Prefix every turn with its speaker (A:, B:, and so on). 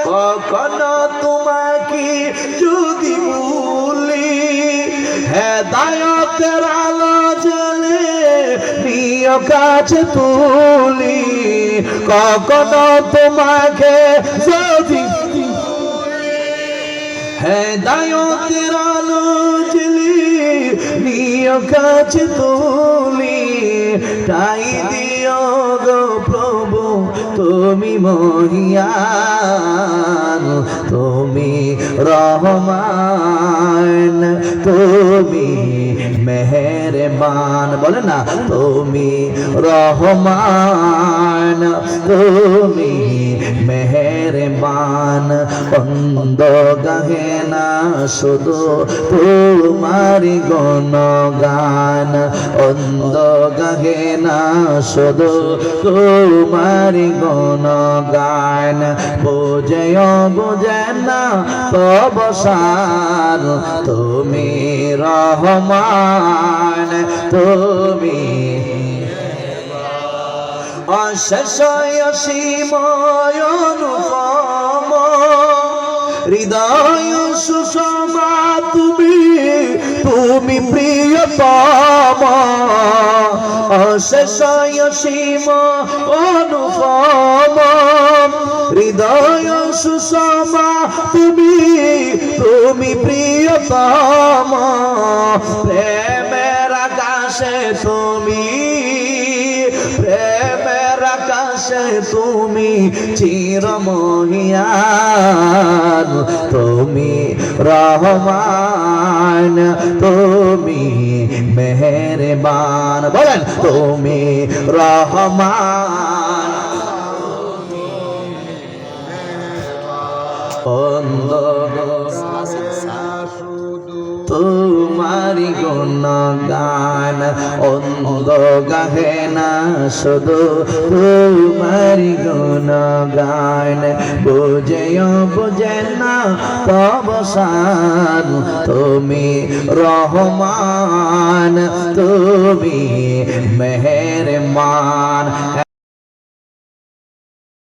A: কখনো তোমাকে যদি ভুলি, হেদায়েতের আলো জ্বলে প্রিয় কাছে তুলি। কখনো তোমাকে যদি হেদায়েতের আলো জ্বলে প্রিয় কাছে তুলি, তাই দিও গো প্রভু তুমি মহিয়ান, তুমি রহমান, তুমি মেহেরবান। বলে না, তুমি রহমান, তুমি মেহেরবান। অন্ধ গাহে না শুধু তোমারি গুণগান, অন্ধ গাহে না শুধু তোমারি গুণগান। বুঝেও বুঝে না অবসান, তুমি রহমান, তুমি অশেষ অসীম অনুপম, হৃদয় সুষমা তুমি, তুমি প্রিয়তম। অশেষ অসীম অনুপম, হৃদয় সুষমা তুমি, তুমি প্রিয়তম। প্রেমের আকাশে তুমি, প্রেমের আকাশে তুমি চিরমহিয়ান, তুমি রহমান, তুমি মেহেরবান। বলেন, তুমি রহমান, তোমারি গুণগান। অন্ধ গাহে না শুধু তোমারি গুণগান, বুঝেও বুঝে না অবসান, তুমি রহমান, তুমি মেহেরবান।